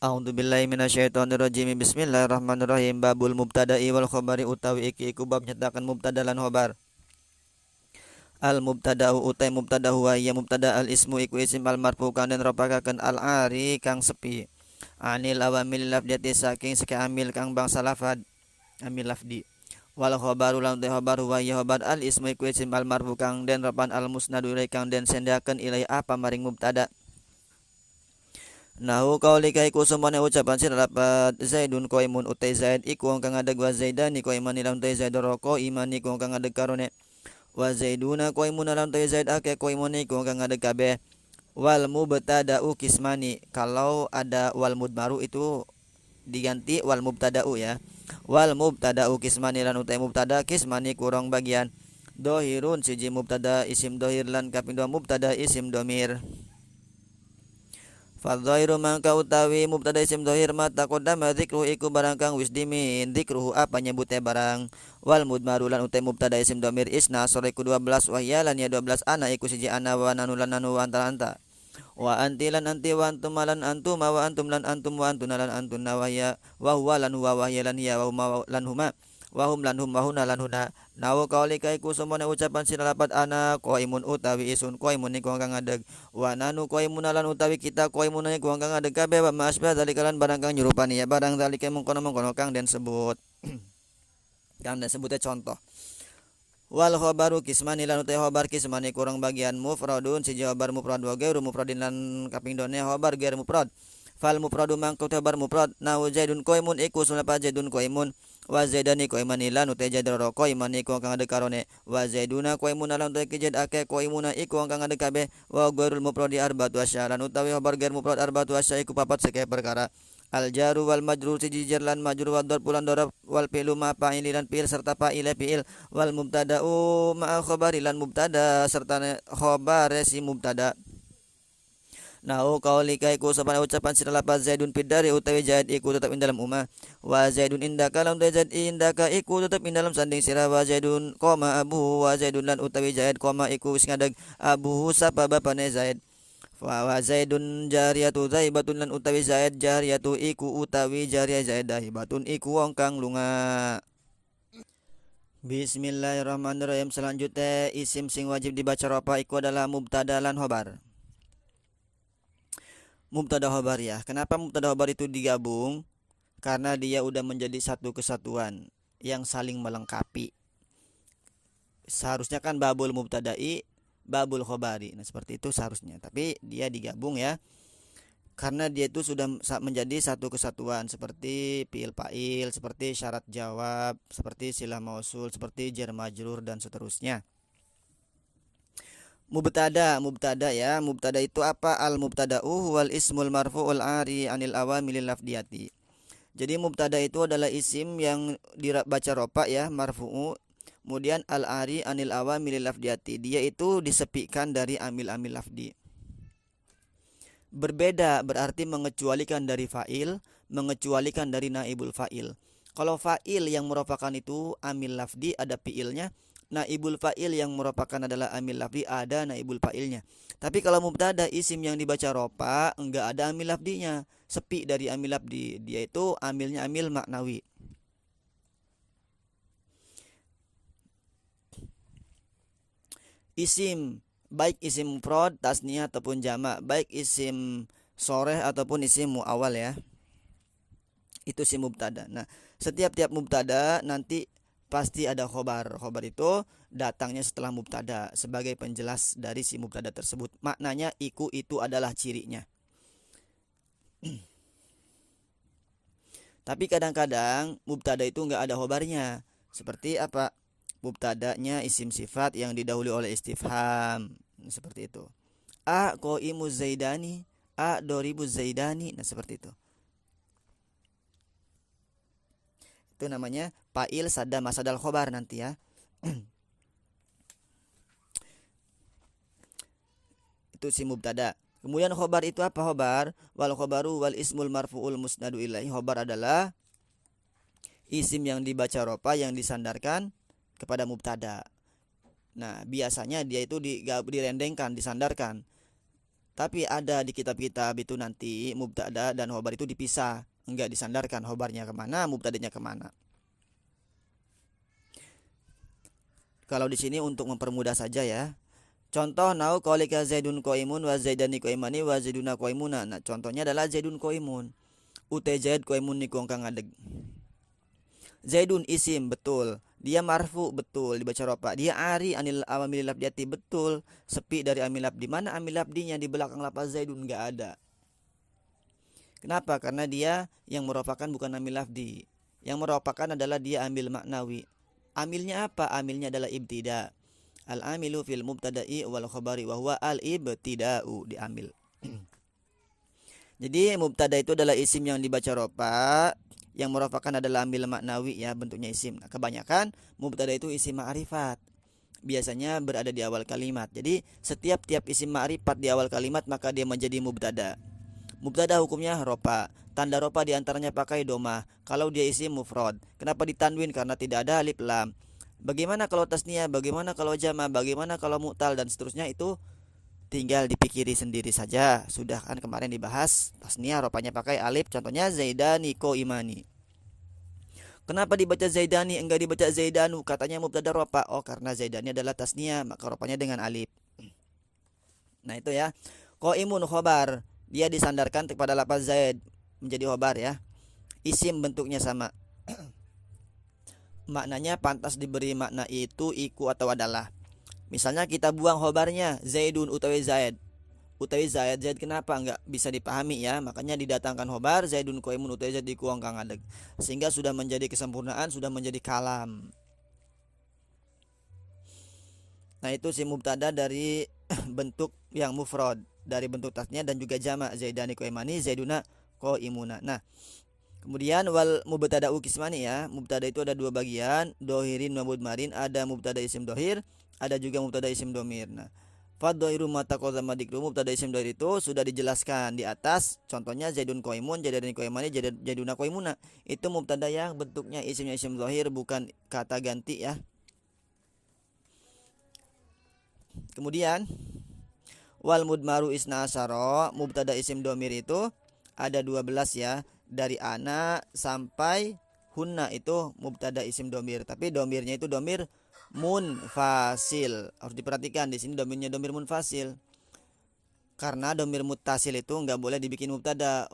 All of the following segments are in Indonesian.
A'udzubillahi minasyaitonirrajim. Bismillahirrahmanirrahim. Babul mubtada'i wal khabari utawi iki iku bab nyatakan mubtada lan khobar. Al mubtada'u utai mubtada huwa ya mubtada al ismu iku isim al marfu kang den rapakaken al ari kang sepi. Anil awamil lafdiyati saking amil kang bangsa lafad amil lafdi. Wal khabaru lan utai khabar huwa ya khabar al ismu iku isim al marfu kang den rapan al musnadu ilai kang den sendaken ilai apa maring mubtada. Nahu kaulika iku sumane ucapan sira lapat Zaidun qaimun utai Zaid iku wong kang ngadeg wa Zaidani qaiman lan utai Zaid roko iman iku wong kang ngadeg karone wa Zaiduna qaimun lan utai Zaid ake qaimun iku wong kang ngadeg kabeh wal mubtada'u kismani kalau ada wal mudmaru itu diganti wal mubtada'u ya wal mubtada'u kismani lan utai mubtada kismani kurang bagian dohirun siji mubtada isim dohir lan kaping dua mubtada isim domir. Fadhairu mangka utawi mubtada isim dhahir ma taqaddama dzikruhu iku barang kang wis dimin dzikruhu apa nyebutnya barang wal mudmaru lan utai mubtada isim dhamir isna sore ku 12 wahya lan ya 12 ana iku siji ana wa nanu lan nanu wa anta anta wa anti lan anti wa antum lan antum wa antum lan antum wa antuna lan antuna wa ya wa huwa lan huwa wahya lan ya wa huma lan huma wa hum lan hum wa huna lan huna nawu kaulika iku semone ucapan sira lapat ana qaimun utawi isun qaimun niku kang ngadeg wa nanu qaimun lan utawi kita qaimun niku kang ngadeg kabeh wa masbah zalikalan barang kang nyerupani ya barang zalika mengkono-mengkono kang den sebut kang den sebutnya contoh wal khabaru kismani lan utai khabar kismani kurang bagian mufradun siji khabar mufrad wa ghairu mufradin lan kaping done khabar ghair mufrad fal mufradu mangko khabar mufrad nahu zaidun qaimun iku sunapa zaidun qaimun wa zaidani qaimani lan utai zaid ro qaiman iku kang ada karone wa zaiduna qaimun lan utai zaid ake qaimuna iku kang ada kabeh wa ghairul mufradi arba'atu asya lan utawi khabar ghair mufrad arba'atu asya iku papat seke perkara al jaru wal majrur siji jar lan majrur wa darb lan darab wal fi'lu ma fa'il lan fi'il serta fa'il fi'il wal mubtada'u ma khabari lan mubtada serta khabar si mubtada. Nahu kaulika iku sapane ucapan sira lapat Zaidun pidari utawi Zaid iku tetep ing dalam umah wa Zaidun indaka lan utawi Zaid indaka iku tetep ing dalam sanding sira wa Zaidun koma abu wa Zaidun lan utawi Zaid koma iku wis ngadeg abu sapa bapane Zaid wa Zaidun jariyatu zaibatun lan utawi Zaid jariyatu iku utawi jariyah Zaid dahibatun iku wong kang lunga. Bismillahirrahmanirrahim. Selanjutnya isim sing wajib dibaca ropa iku adalah mubtada lan khobar. Mubtada khobar ya. Kenapa mubtada khobar itu digabung? Karena dia udah menjadi satu kesatuan yang saling melengkapi. Seharusnya kan babul mubtada'i, babul khobari. Nah seperti itu seharusnya. Tapi dia digabung ya. Karena dia itu sudah menjadi satu kesatuan seperti fi'il fa'il, seperti syarat jawab, seperti silah mausul, seperti jar majrur dan seterusnya. Mubtada ya. Mubtada itu apa? Al mubtada'u wal ismul marfu'ul ari anil awamilil lafdiyati. Jadi mubtada itu adalah isim yang dibaca ropa ya, marfu'u. Kemudian al ari anil awamilil lafdiyati. Dia itu disepikan dari amil-amil lafdi. Berbeda berarti mengecualikan dari fa'il, mengecualikan dari naibul fa'il. Kalau fa'il yang merupakan itu amil lafdi ada fi'ilnya, naibul fa'il yang merupakan adalah amil lafdi ada naibul fa'ilnya. Tapi kalau mubtada isim yang dibaca ropa enggak ada amil lafdinya, sepi dari amil lafdi. Dia itu amilnya amil maknawi. Isim baik isim mufrad, tasniyah ataupun jamak, baik isim soreh ataupun isim muawal ya. Itu si mubtada. Nah, setiap mubtada nanti pasti ada khobar. Khobar itu datangnya setelah mubtada sebagai penjelas dari si mubtada tersebut. Maknanya iku itu adalah cirinya. Tapi kadang-kadang mubtada itu enggak ada khobarnya. Seperti apa? Mubtadanya isim sifat yang didahului oleh istifham. Seperti itu. A qaimu zaidani, a doribu zaidani. Nah, seperti itu. Itu namanya fa'il sada masadal khobar nanti ya. Itu si mubtada. Kemudian khobar itu apa khobar? Wal khobaru wal ismul marfu'ul musnadu ilaihi. Khobar adalah isim yang dibaca ropa yang disandarkan kepada mubtada. Nah, biasanya dia itu direndengkan, disandarkan. Tapi ada di kitab-kitab itu nanti mubtada dan khobar itu dipisah, enggak disandarkan khobarnya kemana, mubtadanya kemana. Kalau di sini untuk mempermudah saja ya. Contoh nau qaulika zaidun qaimun wa zaidani qaimani wa zaiduna qaimuna. Nah, contohnya adalah zaidun qaimun. Ute zaid qaimun niku kang ngadeg. Zaidun isim betul. Dia marfu betul dibaca ropa. Dia ari anil awamil labdiati betul. Sepi dari amil labdi. Mana amil labdinya di belakang lafaz zaidun enggak ada. Kenapa? Karena dia yang merupakan bukan amil labdi. Yang merupakan adalah dia amil maknawi. Amilnya apa? Amilnya adalah ibtida. Al amilu fil mubtada'i wal khabari wa huwa al ibtida'u diambil. Jadi mubtada itu adalah isim yang dibaca ropa, yang merupakan adalah ambil maknawi ya, bentuknya isim. Nah, kebanyakan mubtada itu isim ma'rifat. Biasanya berada di awal kalimat. Jadi setiap isim ma'rifat di awal kalimat maka dia menjadi mubtada. Mubtada hukumnya ropa. Tanda ropa diantaranya pakai domah. Kalau dia isim mufrad. Kenapa ditanwin? Karena tidak ada alif lam. Bagaimana kalau tasniyah? Bagaimana kalau jama? Bagaimana kalau mu'tal dan seterusnya itu tinggal dipikiri sendiri saja. Sudah kan kemarin dibahas tasniyah ropanya pakai alif. Contohnya zaidani ko imani. Kenapa dibaca zaidani enggak dibaca zaidanu? Katanya mubtada ropa. Oh, karena zaidani adalah tasniyah maka ropanya dengan alif. Nah itu ya. Ko imun khobar. Dia disandarkan kepada lafaz zaid menjadi khobar ya. Isim bentuknya sama. Maknanya pantas diberi makna itu iku atau adalah. Misalnya kita buang khobarnya zaidun utawi zaid. Utawi zaid kenapa enggak bisa dipahami ya? Makanya didatangkan khobar zaidun qaimun utawi zaid dikuang kang adeg. Sehingga sudah menjadi kesempurnaan, sudah menjadi kalam. Nah, itu si mubtada dari bentuk yang mufrad, dari bentuk tasnya dan juga jamak zaidani qaimani zaiduna qaimuna. Nah, kemudian wal mubtada qismani ya. Mubtada itu ada dua bagian, dohirin wa mudmarin. Ada mubtada isim dohir, ada juga mubtada isim domir. Nah, fadhairu mata qadama dikru mubtada isim dohir itu sudah dijelaskan di atas. Contohnya zaidun qaimun, zaidani qaimani, zaiduna qaimuna. Itu mubtada yang bentuknya isimnya isim dohir, bukan kata ganti ya. Kemudian wal mudmaru isna asyara, mubtada isim domir itu ada 12 ya. Dari ana sampai hunna itu mubtada isim domir, tapi domirnya itu domir munfasil. Harus diperhatikan di sini domirnya domir munfasil. Karena domir muttasil itu enggak boleh dibikin mubtada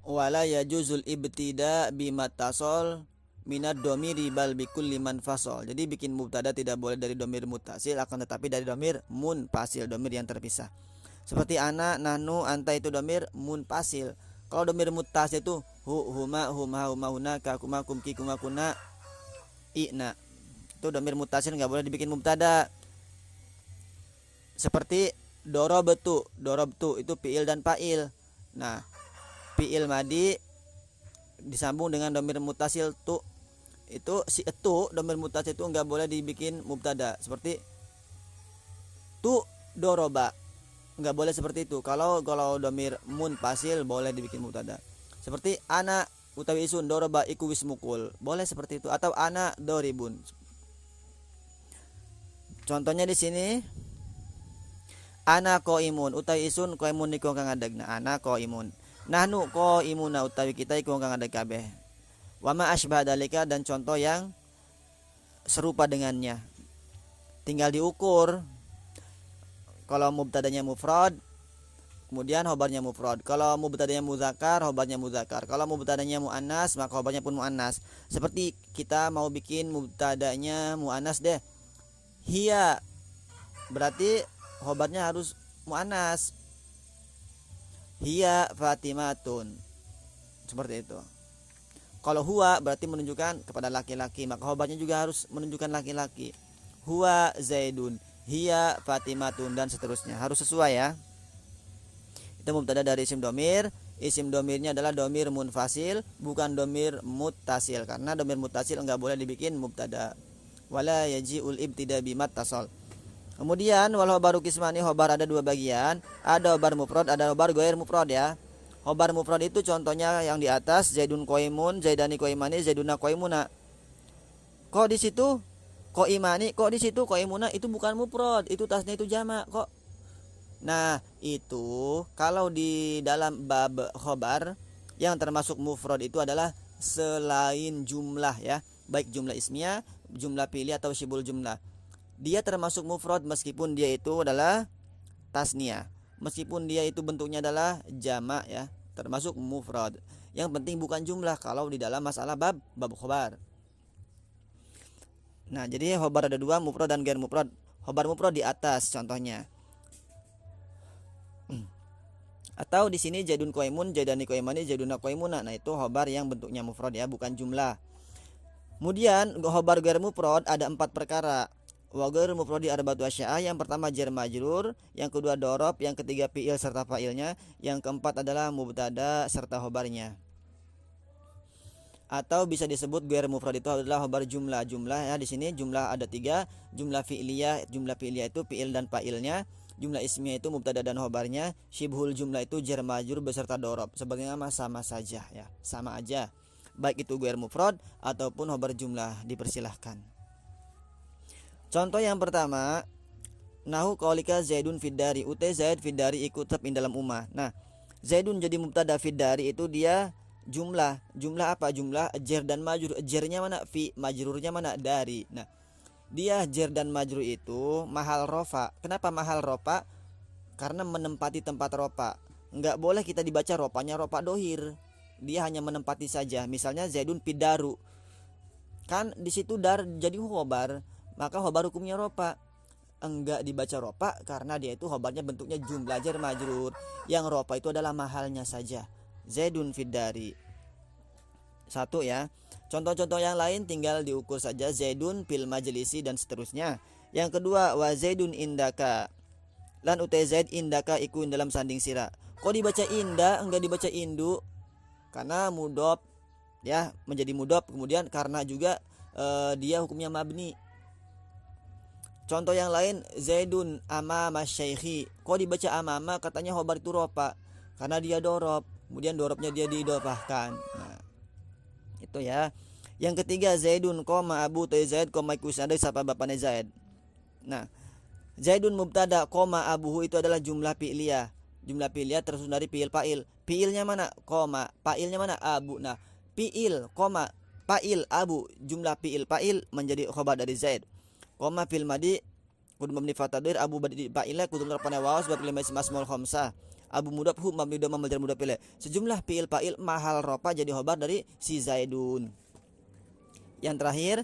wala yajuzul ibtida bimattasal minad domiri bal bikul liman fasol. Jadi bikin mubtada tidak boleh dari domir muttasil, akan tetapi dari domir munfasil, domir yang terpisah. Seperti ana, nahnu, anta itu domir munfasil. Kalau domir muttasil itu huma, hunaka, kuma, kumki, kuma, kuna, i'na. Itu domir muttasil nggak boleh dibikin mubtada. Seperti dorobtu itu fiil dan fa'il. Nah, fiil madi disambung dengan domir muttasil tu, itu si itu domir muttasil itu enggak boleh dibikin mubtada. Seperti tu doroba, enggak boleh seperti itu. Kalau domir munfasil boleh dibikin mubtada. Seperti ana utawi isun doroba iku wis mukul, boleh seperti itu. Atau ana doribun. Contohnya di sini ana qaimun utawi isun qaimun niku kang adegna ana qaimun. Nahnu qaimuna utawi kita iku kang adeg kabeh. Wa ma asbah dalika, dan contoh yang serupa dengannya. Tinggal diukur. Kalau mubtadanya mufrad, kemudian khobarnya mufrad. Kalau mubtadanya muzakkar, khobarnya muzakkar. Kalau mubtadanya muannas, maka khobarnya pun muannas. Seperti kita mau bikin mubtadanya muannas deh. Hiya, berarti khobarnya harus muannas. Hiya Fatimatun, seperti itu. Kalau huwa berarti menunjukkan kepada laki-laki, maka khobarnya juga harus menunjukkan laki-laki. Huwa Zaidun, hiya Fatimatun, dan seterusnya. Harus sesuai ya. Itu mubtada dari isim domir. Isim domirnya adalah domir munfasil, bukan domir muttasil. Karena domir muttasil enggak boleh dibikin mubtada. Wala yaji'ul ibtida bimattasal. Kemudian wal khobaru qismani, khobar ada dua bagian. Ada khobar mufrad, ada khobar ghair mufrad ya. Khobar mufrad itu contohnya yang di atas, zaidun qaimun, zaidani qaimani, zaiduna qaimuna. Kok di situ Qaimani, kok di situ qaimuna itu bukan mufrad, itu tasnya itu jamak kok. Nah, itu kalau di dalam bab khobar yang termasuk mufrad itu adalah selain jumlah ya, baik jumlah ismiyah, jumlah fi'liyah atau syibul jumlah. Dia termasuk mufrad meskipun dia itu adalah tasniah. Meskipun dia itu bentuknya adalah jamak ya, termasuk mufrad. Yang penting bukan jumlah kalau di dalam masalah bab khobar. Nah, jadi khobar ada dua, mufrad dan ghair mufrad. Khobar mufrad di atas contohnya. Atau di sini jadun qaimun, jadani qaimani, jaduna qaimuna. Nah, itu khobar yang bentuknya mufrad ya, bukan jumlah. Kemudian khobar ghair mufrad ada 4 perkara. Wa ghairu mufradi arba'atu asya'a. Yang pertama jar majrur, yang kedua dorob, yang ketiga fi'il serta fa'ilnya, yang keempat adalah mubtada serta khobarnya. Atau bisa disebut ghair mufrad itu adalah khobar jumlah. Jumlah ya, di sini jumlah ada 3, jumlah fi'liyah itu fi'il dan fa'ilnya, jumlah ismiyah itu mubtada dan khobarnya, syibhul jumlah itu jar majrur beserta dorob. Sebagaimana sama saja ya, sama aja. Baik itu ghair mufrad ataupun khobar jumlah, dipersilahkan. Contoh yang pertama, nahu qaulika Zaidun fiddari, utai Zaid fiddari ikut tetap in dalam umah. Nah, Zaidun jadi mubtada, fiddari itu dia jumlah. Jumlah apa? Jumlah jar dan majrur. Jarnya mana? Fi, majrurnya mana? Dari. Nah, dia jar dan majrur itu mahal rofa. Kenapa mahal rofa? Karena menempati tempat rofa. Enggak boleh kita dibaca ropanya rofa dohir. Dia hanya menempati saja. Misalnya Zaidun fiddaru. Kan di situ dar jadi khobar, maka khobar hukumnya rofa. Enggak dibaca rofa karena dia itu khobarnya bentuknya jumlah jar majrur. Yang rofa itu adalah mahalnya saja. Zaidun fiddari. Satu ya. Contoh-contoh yang lain tinggal diukur saja, Zaidun fil majlisi dan seterusnya. Yang kedua, wa Zaidun indaka. Lan utai Zaid indaka iku dalam sanding sira. Kok dibaca inda enggak dibaca indu? Karena mudhof ya, menjadi mudhof. Kemudian karena juga dia hukumnya mabni. Contoh yang lain, Zaidun amama syaikhi. Kok dibaca amama? Katanya khobar itu rofa karena dia dorob. Kemudian dorobnya dia didofahkan. Nah, itu ya. Yang ketiga, Zaidun koma abu ta Zaid koma iku sadai sapa bapane Zaid. Nah, Zaidun mubtada koma abuhu itu adalah jumlah fi'liyah. Jumlah fi'liyah tersusun dari fi'il fa'il. Fi'ilnya mana? Koma. Fa'ilnya mana? Abu. Nah, fi'il koma fa'il abu, jumlah fi'il fa'il menjadi khobar dari Zaid. Koma fil madi kudu mabni fatadir abu badi fa'ila kudu terpana wawas sebab lima isim asmaul khamsah. Abu mudhaf hu mabni dhamma majar mudhaf ilaih. Sejumlah fi'il fa'il mahal rofa jadi khobar dari si Zaidun. Yang terakhir,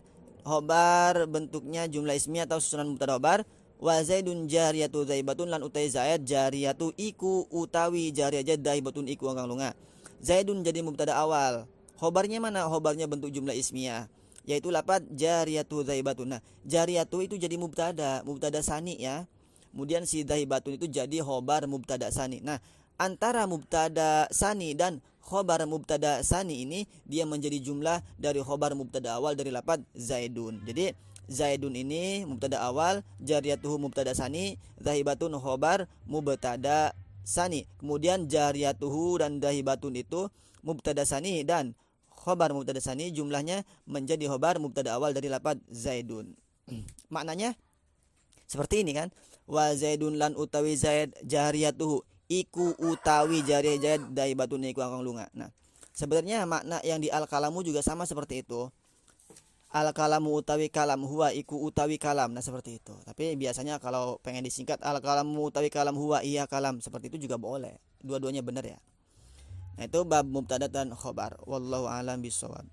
khobar bentuknya jumlah ismiyah atau susunan mubtada khobar. Wa Zaidun jariyatu zaibatun lan utai Zaid jariyatu iku utawi jariyah daibatun iku angkang lunga. Zaidun jadi mubtada awal. Khobarnya mana? Khobarnya bentuk jumlah ismiyah, yaitu lafaz jariyatu zaibatun. Nah, jariyatu itu jadi mubtada sani ya. Kemudian si zaibatun itu jadi khobar mubtada sani. Nah, antara mubtada sani dan khobar mubtada sani ini dia menjadi jumlah dari khobar mubtada awal dari lafaz Zaidun. Jadi Zaidun ini mubtada awal, jariyatuhu mubtada sani, zahibatun khobar mubtada sani. Kemudian jariyatuhu dan zahibatun itu mubtada sani dan khobar mubtada sani jumlahnya menjadi khobar mubtada awal dari lafaz Zaidun. Maknanya seperti ini kan? Wa Zaidun lan utawi Zaid jariyatuhu iku utawi jariyah Zaid zahibatun iku angkang lunga. Nah, sebenarnya makna yang di al-kalamu juga sama seperti itu. Al-kalamu utawi kalam, huwa iku utawi kalam. Nah, seperti itu. Tapi biasanya kalau pengen disingkat al-kalamu utawi kalam, huwa iya kalam, seperti itu juga boleh. Dua-duanya benar ya. Nah, itu bab mubtada dan khobar. Wallahu a'lam bishawab.